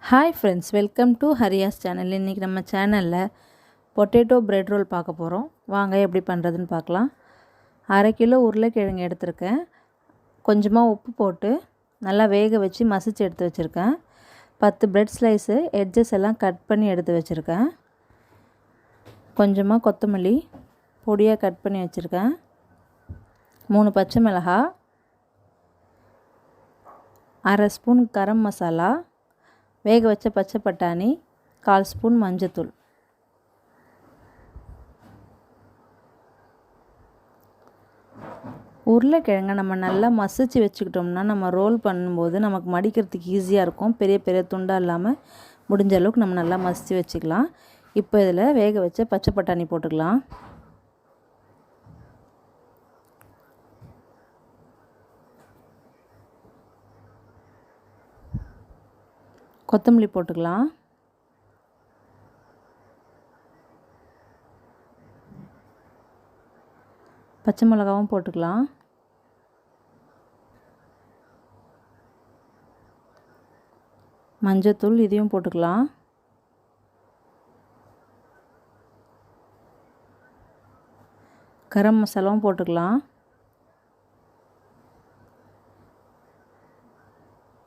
Hi friends, welcome to ஹரியாஸ் channel. இன்றைக்கி நம்ம சேனலில் பொட்டேட்டோ பிரெட் ரோல் பார்க்க போகிறோம். வாங்க எப்படி பண்ணுறதுன்னு பார்க்கலாம். 1/2 கிலோ உருளைக்கிழங்கு எடுத்திருக்கேன். கொஞ்சமாக உப்பு போட்டு நல்லா வேக வச்சு மசிச்சு எடுத்து வச்சுருக்கேன். 10 பிரெட் ஸ்லைஸு எட்ஜஸ் எல்லாம் கட் பண்ணி எடுத்து வச்சுருக்கேன். கொஞ்சமாக கொத்தமல்லி பொடியாக கட் பண்ணி வச்சுருக்கேன். 3 பச்சை மிளகாய், 1/2 ஸ்பூன் கரம் மசாலா, வேக வச்ச பச்சை பட்டாணி, 1/4 ஸ்பூன் மஞ்சத்தூள். உருளைக்கிழங்கை நம்ம நல்லா மசிச்சு வச்சுக்கிட்டோம்னா நம்ம ரோல் பண்ணும்போது நமக்கு மடிக்கிறதுக்கு ஈஸியாக இருக்கும். பெரிய பெரிய துண்டாக இல்லாமல் முடிஞ்ச அளவுக்கு நம்ம நல்லா மசிச்சு வச்சுக்கலாம். இப்போ இதில் வேக வச்ச பச்சை பட்டாணி போட்டுக்கலாம். கொத்தமல்லி போட்டுக்கலாம். பச்சை மிளகாவும் போட்டுக்கலாம். மஞ்சத்தூள் இதையும் போட்டுக்கலாம். கரம் மசாலாவும் போட்டுக்கலாம்.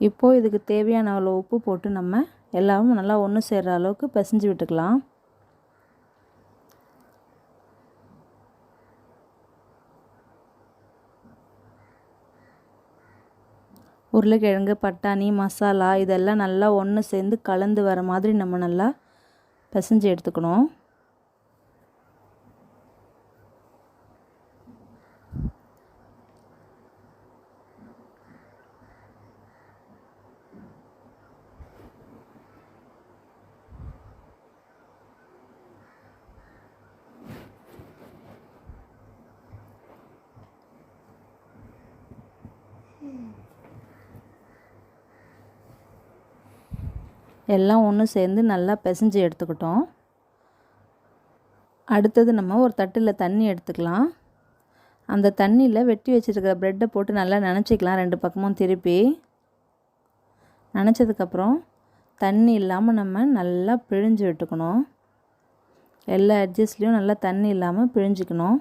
இப்போது இதுக்கு தேவையான அவ்வளோ உப்பு போட்டு நம்ம எல்லாரும் நல்லா ஒன்று சேர்கிற அளவுக்கு பிசைஞ்சு விட்டுக்கலாம். உருளைக்கிழங்கு, பட்டாணி, மசாலா இதெல்லாம் நல்லா ஒன்று சேர்ந்து கலந்து வர மாதிரி நம்ம நல்லா பிசைஞ்சு எடுத்துக்கணும். எல்லாம் ஒன்று சேர்ந்து நல்லா பிசைஞ்சு எடுத்துக்கிட்டோம். அடுத்தது நம்ம ஒரு தட்டில் தண்ணி எடுத்துக்கலாம். அந்த தண்ணியில் வெட்டி வச்சுருக்கிற ப்ரெட்டை போட்டு நல்லா நனைச்சிக்கலாம். 2 பக்கமும் திருப்பி நனைச்சதுக்கப்புறம் தண்ணி இல்லாமல் நம்ம நல்லா பிழிஞ்சு விட்டுக்கணும். எல்லா எட்ஜஸ்லேயும் நல்லா தண்ணி இல்லாமல் பிழிஞ்சிக்கணும்.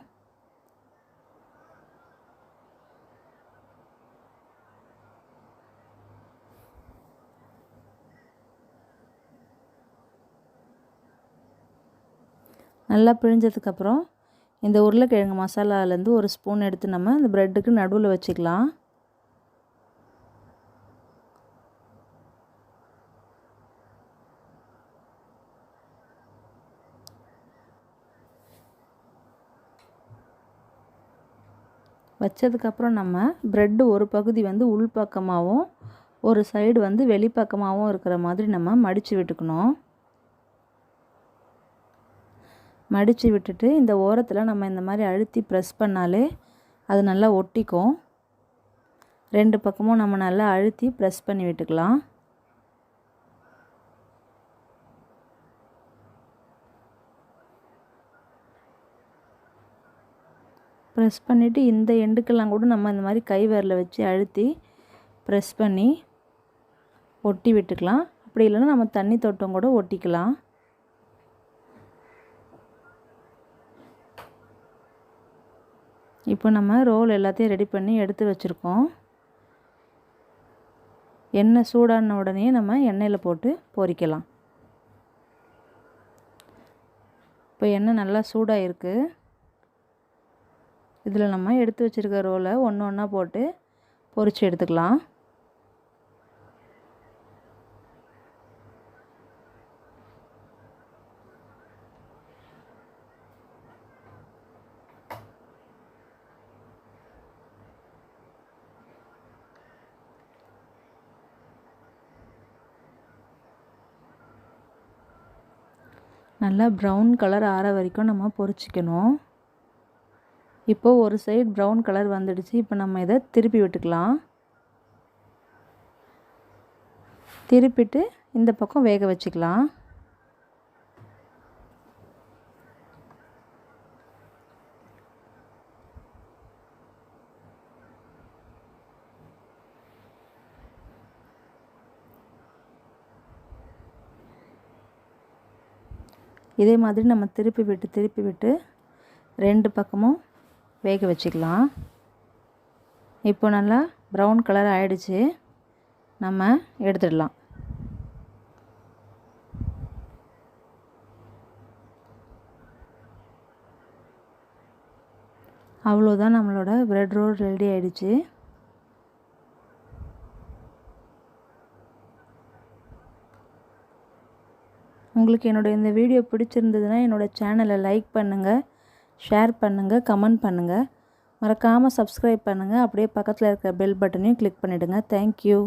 நல்லா பிழிஞ்சதுக்கப்புறம் இந்த உருளைக்கிழங்கு மசாலாலேருந்து ஒரு ஸ்பூன் எடுத்து நம்ம இந்த ப்ரெட்டுக்கு நடுவில் வச்சுக்கலாம். வச்சதுக்கப்புறம் நம்ம ப்ரெட்டு ஒரு பகுதி வந்து உள்பக்கமாகவும் ஒரு சைடு வந்து வெளிப்பக்கமாகவும் இருக்கிற மாதிரி நம்ம மடித்து விட்டுக்கணும். மடித்து விட்டுட்டு இந்த ஓரத்தில் நம்ம இந்த மாதிரி அழுத்தி ப்ரெஸ் பண்ணாலே அது நல்லா ஒட்டிக்கும். 2 பக்கமும் நம்ம நல்லா அழுத்தி ப்ரெஸ் பண்ணி விட்டுக்கலாம். ப்ரெஸ் பண்ணிவிட்டு இந்த எண்டுக்கெல்லாம் கூட நம்ம இந்த மாதிரி கை விரலை வச்சு அழுத்தி ப்ரெஸ் பண்ணி ஒட்டி விட்டுக்கலாம். அப்படி இல்லைன்னா நம்ம தண்ணி தொட்டம் கூட ஒட்டிக்கலாம். இப்போ நம்ம ரோல் எல்லாத்தையும் ரெடி பண்ணி எடுத்து வச்சுருக்கோம். எண்ணெய் சூடான உடனே நம்ம எண்ணெயில் போட்டு பொரிக்கலாம். இப்போ எண்ணெய் நல்லா சூடாக இருக்குது. இதில் நம்ம எடுத்து வச்சுருக்க ரோலை ஒன்று ஒன்றா போட்டு பொரித்து எடுத்துக்கலாம். நல்லா ப்ரௌன் கலர் ஆற வரைக்கும் நம்ம பொரிச்சிக்கணும். இப்போது ஒரு சைடு ப்ரௌன் கலர் வந்துடுச்சு. இப்போ நம்ம இதை திருப்பி விட்டுக்கலாம். திருப்பிட்டு இந்த பக்கம் வேக வச்சுக்கலாம். இதே மாதிரி நம்ம திருப்பி விட்டு 2 பக்கமும் வேக வச்சுக்கலாம். இப்போ நல்லா ப்ரௌன் கலர் ஆயிடுச்சு. நம்ம எடுத்துடலாம். அவ்வளோதான், நம்மளோட பிரெட் ரோல் ரெடி ஆயிடுச்சு. உங்களுக்கு என்னோட இந்த வீடியோ பிடிச்சிருந்ததுன்னா என்னோட சேனலை லைக் பண்ணுங்கள், ஷேர் பண்ணுங்கள், கமெண்ட் பண்ணுங்கள். மறக்காமல் சப்ஸ்கிரைப் பண்ணுங்கள். அப்படியே பக்கத்தில் இருக்கிற பெல் பட்டனையும் கிளிக் பண்ணிவிடுங்க. தேங்க்யூ.